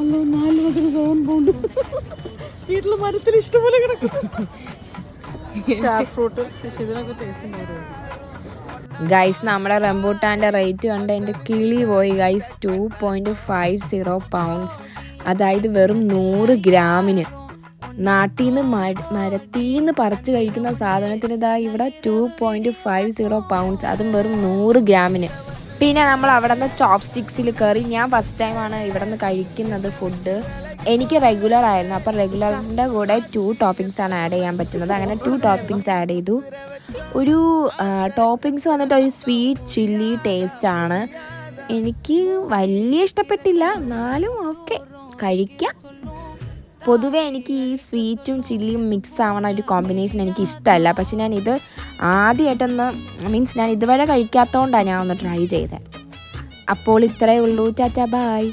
അല്ലോ 4 മുതൽ round pond വീട്ടിൽ മരത്തിൽ ഇഷ്ടംപോലെ കിടക്കും. സ്റ്റാർ ഫ്രൂട്ട് ഇതിനൊക്കെ ടേസ്റ്റ് ഉണ്ടായിരുന്നു. ഗൈസ് നമ്മുടെ റംബൂട്ടാൻ്റെ റേറ്റ് കണ്ട് എൻ്റെ കിളി പോയി ഗൈസ്. 2.50 പൗണ്ട്സ്, അതായത് വെറും 100 ഗ്രാമിന്. നാട്ടിൽ നിന്ന് മരത്തിൽ നിന്ന് പറിച്ച് കഴിക്കുന്ന സാധനത്തിന് ഇതാ ഇവിടെ 2.50 പൗണ്ട്സ്, അതും വെറും 100 ഗ്രാമിന്. പിന്നെ നമ്മൾ അവിടെ നിന്ന് ചോപ്പ് സ്റ്റിക്സിൽ കയറി. ഞാൻ ഫസ്റ്റ് ടൈമാണ് ഇവിടെ നിന്ന് കഴിക്കുന്നത് ഫുഡ്. എനിക്ക് റെഗുലർ ആയിരുന്നു, അപ്പോൾ റെഗുലറിൻ്റെ കൂടെ 2 ടോപ്പിങ്സ് ആണ് ആഡ് ചെയ്യാൻ പറ്റുന്നത്. അങ്ങനെ 2 ടോപ്പിങ്സ് ആഡ് ചെയ്തു. ഒരു ടോപ്പിങ്സ് വന്നിട്ട് ഒരു സ്വീറ്റ് ചില്ലി ടേസ്റ്റാണ്. എനിക്ക് വലിയ ഇഷ്ടപ്പെട്ടില്ല, എന്നാലും ഓക്കെ കഴിക്കാം. പൊതുവേ എനിക്ക് ഈ സ്വീറ്റും ചില്ലിയും മിക്സ് ആവണ ഒരു കോമ്പിനേഷൻ എനിക്ക് ഇഷ്ടമല്ല. പക്ഷെ ഞാൻ ഇത് ആദ്യമായിട്ടൊന്ന് ഞാൻ ഇതുവരെ കഴിക്കാത്തതുകൊണ്ടാണ് ഞാൻ ഒന്ന് ട്രൈ ചെയ്തത്. അപ്പോൾ ഇത്രയേ ഉള്ളൂ. Tata bye.